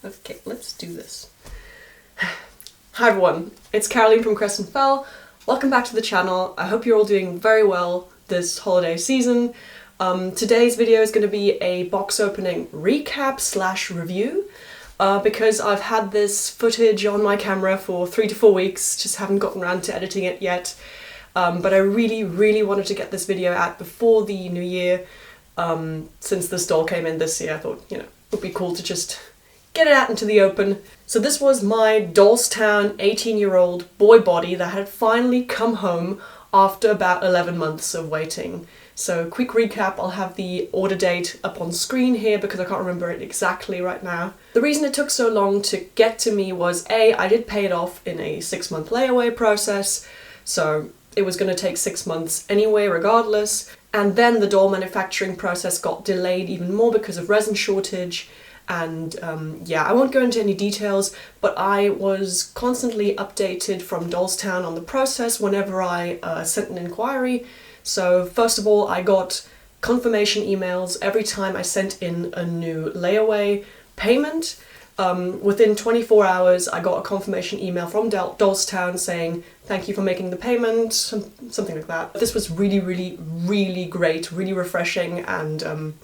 Okay, let's do this. Hi everyone, it's Caroline from Crescent Fell. Welcome back to the channel. I hope you're all doing very well this holiday season. Today's video is going to be a box opening recap slash review because I've had this footage on my camera for 3 to 4 weeks, just haven't gotten around to editing it yet. But I really wanted to get this video out before the new year. Since this doll came in this year, I thought, you know, it would be cool to just get it out into the open. So this was my Dollstown 18-year-old boy body that had finally come home after about 11 months of waiting. So quick recap, I'll have the order date up on screen here because I can't remember it exactly right now. The reason it took so long to get to me was A, I did pay it off in a 6-month layaway process, so it was going to take 6 months anyway regardless. And then the doll manufacturing process got delayed even more because of resin shortage. And yeah, I won't go into any details, but I was constantly updated from Dollstown on the process whenever I sent an inquiry. So first of all, I got confirmation emails every time I sent in a new layaway payment. Within 24 hours, I got a confirmation email from Dollstown saying, thank you for making the payment, something like that. This was really great, really refreshing, and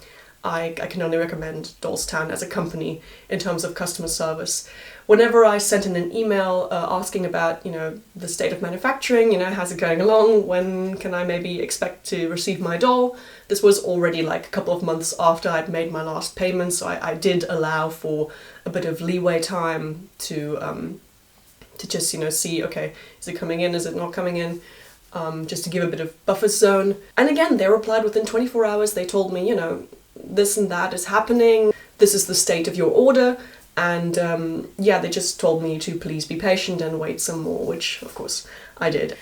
I can only recommend Dollstown as a company in terms of customer service. Whenever I sent in an email asking about, you know, the state of manufacturing, you know, how's it going along, when can I maybe expect to receive my doll, this was already like a couple of months after I'd made my last payment, so I did allow for a bit of leeway time to just, you know, see, okay, is it coming in, is it not coming in, just to give a bit of buffer zone. And again, they replied within 24 hours, they told me, you know, this and that is happening, this is the state of your order, and yeah, they just told me to please be patient and wait some more, which of course I did.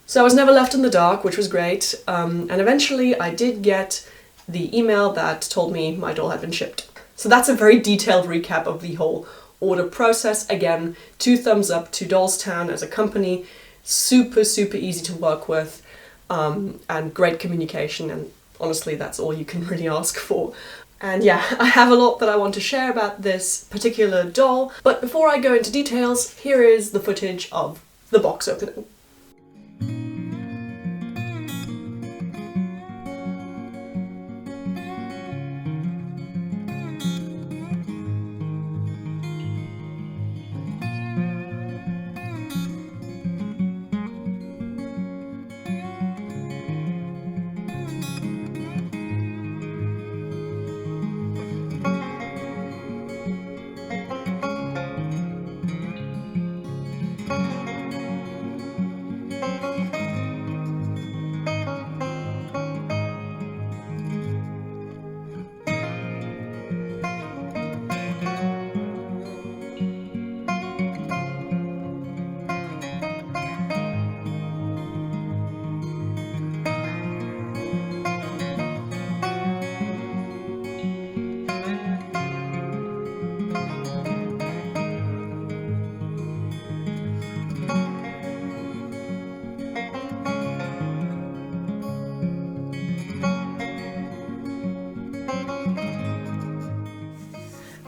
So I was never left in the dark, which was great, and eventually I did get the email that told me my doll had been shipped. So that's a very detailed recap of the whole order process. Again, 2 thumbs up to Dollstown as a company, super easy to work with, and great communication, and honestly, that's all you can really ask for. And yeah, I have a lot that I want to share about this particular doll, but before I go into details, here is the footage of the box opening.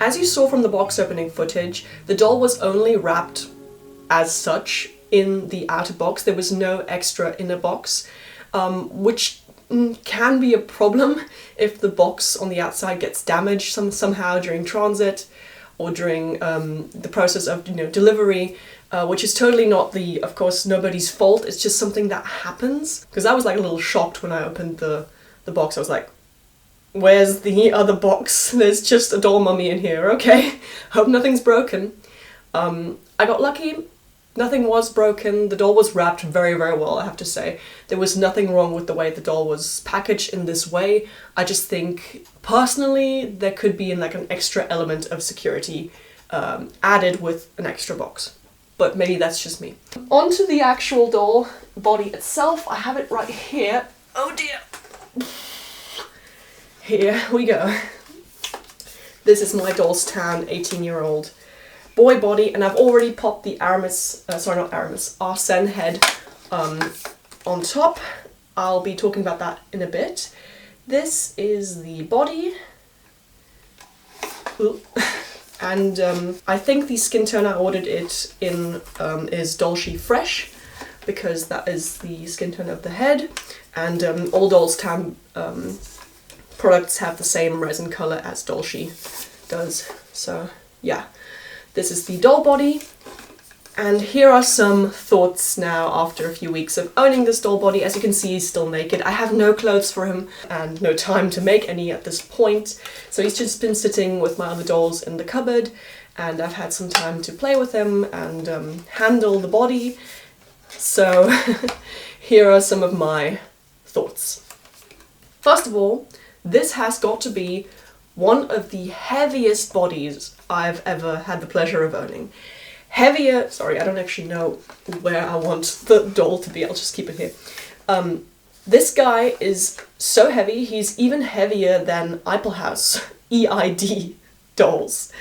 As you saw from the box opening footage, the doll was only wrapped as such in the outer box. There was no extra inner box, which can be a problem if the box on the outside gets damaged somehow during transit or during the process of, you know, delivery, which is totally not of course, nobody's fault. It's just something that happens. Because I was like a little shocked when I opened the box. I was like, where's the other box? There's just a doll mummy in here, okay. Hope nothing's broken. I got lucky, nothing was broken. The doll was wrapped very well, I have to say. There was nothing wrong with the way the doll was packaged in this way. I just think, personally, there could be like an extra element of security added with an extra box. But maybe that's just me. Onto the actual doll body itself. I have it right here. Oh dear. Here we go. This is my Dollstown 18-year-old boy body, and I've already popped the Arsene head on top. I'll be talking about that in a bit. This is the body. Ooh. And I think the skin tone I ordered it in is Dolce Fresh, because that is the skin tone of the head, and all Dollstown products have the same resin colour as Dolce does. So yeah, this is the doll body. And here are some thoughts now after a few weeks of owning this doll body. As you can see, he's still naked. I have no clothes for him and no time to make any at this point. So he's just been sitting with my other dolls in the cupboard, and I've had some time to play with him and handle the body. So here are some of my thoughts. First of all, this has got to be one of the heaviest bodies I've ever had the pleasure of owning. Heavier, sorry, I don't actually know where I want the doll to be, I'll just keep it here. This guy is so heavy, he's even heavier than House EID dolls,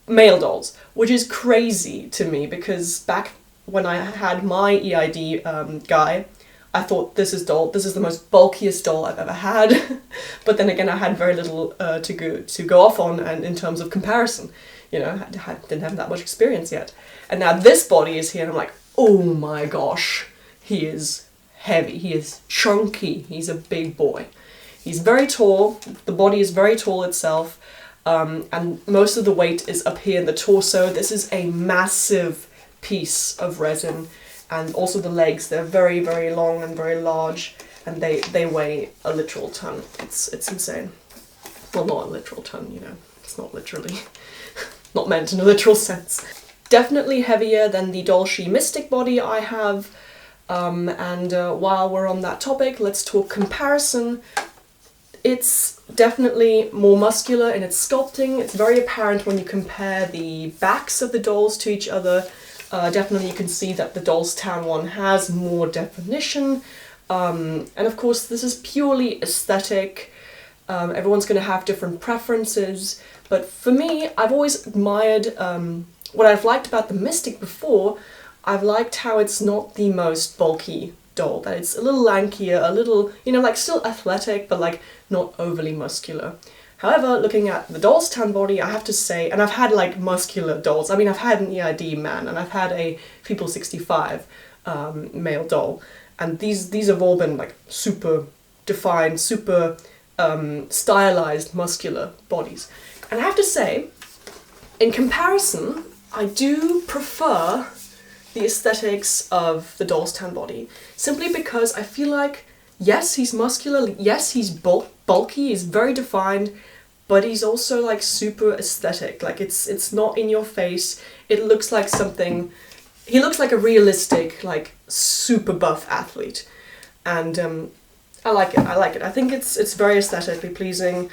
male dolls, which is crazy to me because back when I had my EID guy, I thought this is the most bulkiest doll I've ever had. But then again, I had very little to go off on, and in terms of comparison, you know, I didn't have that much experience yet. And now this body is here, and I'm like, oh my gosh, he is heavy, he is chunky, he's a big boy. He's very tall, the body is very tall itself, and most of the weight is up here in the torso. This is a massive piece of resin. And also the legs, they're very, very long and very large, and they weigh a literal ton. It's insane. Well, not a literal ton, you know, it's not literally, not meant in a literal sense. Definitely heavier than the Dolce Mystic body I have, and while we're on that topic, let's talk comparison. It's definitely more muscular in its sculpting. It's very apparent when you compare the backs of the dolls to each other. Definitely you can see that the Dollstown one has more definition, and of course this is purely aesthetic. Everyone's going to have different preferences, but for me, I've always admired what I've liked about the Mystic before. I've liked how it's not the most bulky doll, that it's a little lankier, a little, you know, like still athletic, but like not overly muscular. However, looking at the Dollstown body, I have to say, and I've had like muscular dolls. I mean, I've had an EID man, and I've had a People 65 male doll, and these have all been like super defined, super stylized, muscular bodies. And I have to say, in comparison, I do prefer the aesthetics of the Dollstown body, simply because I feel like, yes, he's muscular, yes, he's bulky, he's very defined, but he's also like super aesthetic. Like it's not in your face. It looks like something, he looks like a realistic, like super buff athlete. And I like it, I think it's very aesthetically pleasing.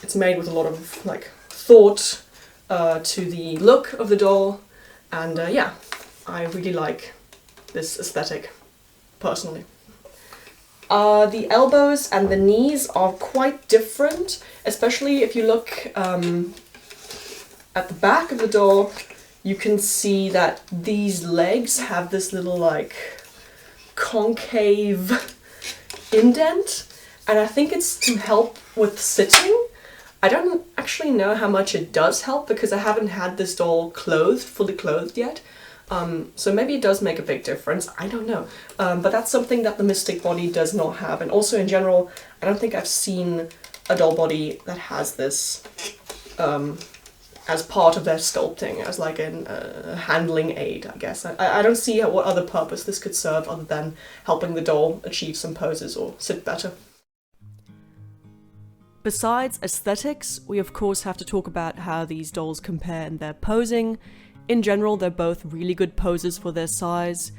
It's made with a lot of like thought to the look of the doll, and yeah, I really like this aesthetic, personally. The elbows and the knees are quite different, especially if you look at the back of the doll. You can see that these legs have this little like concave indent, and I think it's to help with sitting. I don't actually know how much it does help because I haven't had this doll fully clothed yet. So maybe it does make a big difference, I don't know. But that's something that the Mystic body does not have. And also in general, I don't think I've seen a doll body that has this as part of their sculpting, as like a handling aid, I guess. I don't see what other purpose this could serve other than helping the doll achieve some poses or sit better. Besides aesthetics, we of course have to talk about how these dolls compare in their posing. In general, they're both really good poses for their size.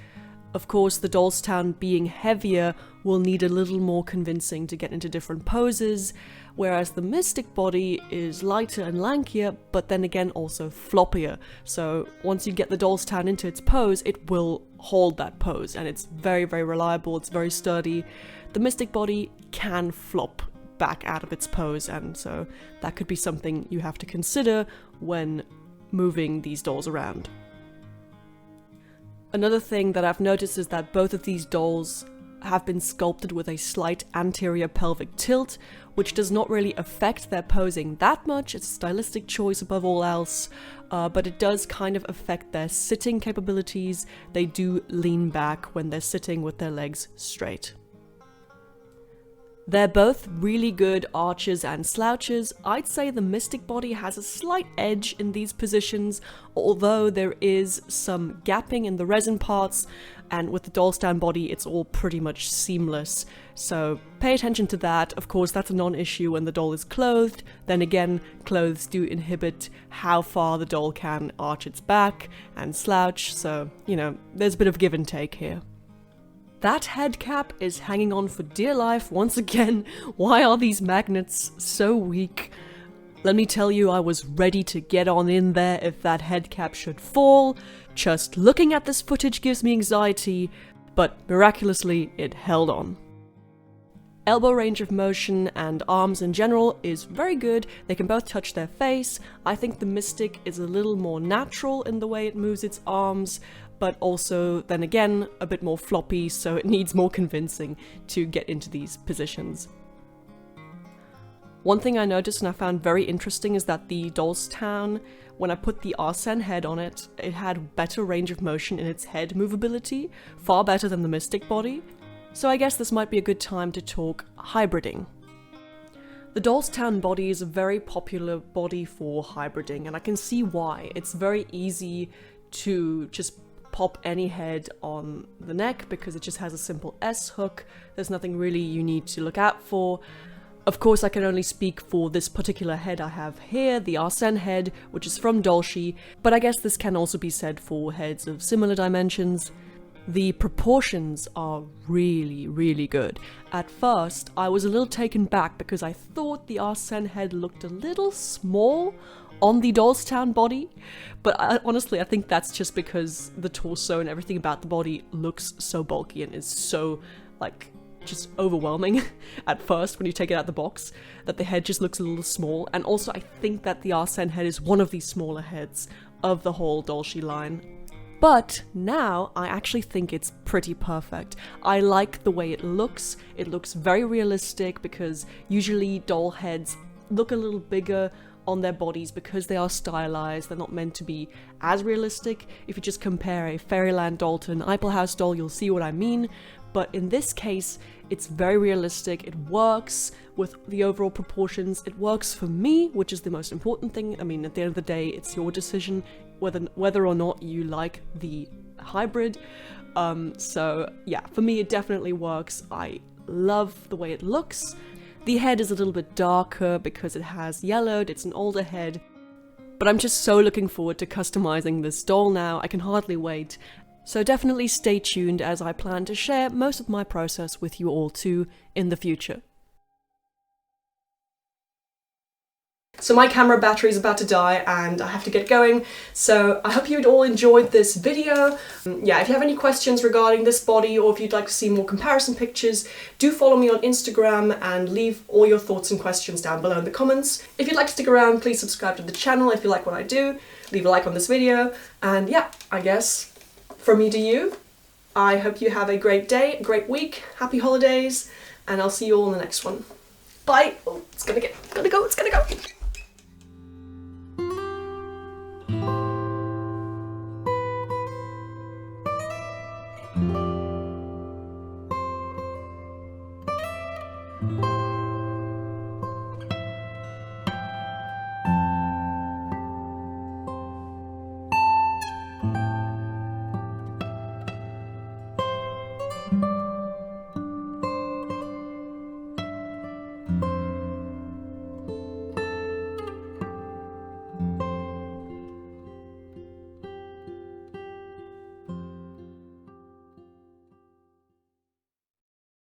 Of course, the Dollstown being heavier will need a little more convincing to get into different poses, whereas the Mystic body is lighter and lankier, but then again also floppier. So once you get the Dollstown into its pose, it will hold that pose, and it's very, very reliable, it's very sturdy. The Mystic body can flop back out of its pose, and so that could be something you have to consider when moving these dolls around. Another thing that I've noticed is that both of these dolls have been sculpted with a slight anterior pelvic tilt, which does not really affect their posing that much. It's a stylistic choice above all else, but it does kind of affect their sitting capabilities. They do lean back when they're sitting with their legs straight. They're both really good archers and slouches. I'd say the Mystic body has a slight edge in these positions, although there is some gapping in the resin parts, and with the Dollstown body it's all pretty much seamless. So pay attention to that. Of course, that's a non-issue when the doll is clothed. Then again, clothes do inhibit how far the doll can arch its back and slouch, so, you know, there's a bit of give and take here. That head cap is hanging on for dear life once again. Why are these magnets so weak? Let me tell you, I was ready to get on in there if that head cap should fall. Just looking at this footage gives me anxiety, but miraculously it held on. Elbow range of motion and arms in general is very good. They can both touch their face. I think the Mystic is a little more natural in the way it moves its arms, but also, then again, a bit more floppy, so it needs more convincing to get into these positions. One thing I noticed and I found very interesting is that the Dollstown, when I put the Arsene head on it, it had better range of motion in its head movability, far better than the Mystic body. So I guess this might be a good time to talk hybriding. The Dollstown body is a very popular body for hybriding, and I can see why. It's very easy to just pop any head on the neck because it just has a simple S hook. There's nothing really you need to look out for. Of course, I can only speak for this particular head I have here, the Arsene head, which is from Dolce, but I guess this can also be said for heads of similar dimensions. The proportions are really, really good. At first, I was a little taken back because I thought the Arsene head looked a little small on the Dollstown body, but honestly I think that's just because the torso and everything about the body looks so bulky and is so, like, just overwhelming at first when you take it out of the box, that the head just looks a little small. And also I think that the Arsene head is one of the smaller heads of the whole Dolce line. But now I actually think it's pretty perfect. I like the way it looks. It looks very realistic because usually doll heads look a little bigger on their bodies because they are stylized. They're not meant to be as realistic. If you just compare a Fairyland doll to an Eiffel House doll, you'll see what I mean. But in this case, it's very realistic. It works with the overall proportions. It works for me, which is the most important thing. I mean, at the end of the day, it's your decision whether or not you like the hybrid. So yeah, for me, it definitely works. I love the way it looks. The head is a little bit darker because it has yellowed, it's an older head, but I'm just so looking forward to customizing this doll now. I can hardly wait. So definitely stay tuned as I plan to share most of my process with you all too in the future. So my camera battery is about to die and I have to get going, so I hope you'd all enjoyed this video. Yeah, if you have any questions regarding this body or if you'd like to see more comparison pictures, do follow me on Instagram and leave all your thoughts and questions down below in the comments. If you'd like to stick around, please subscribe to the channel if you like what I do, leave a like on this video, and yeah, I guess from me to you, I hope you have a great day, a great week, happy holidays, and I'll see you all in the next one. Bye! Oh, it's gonna go.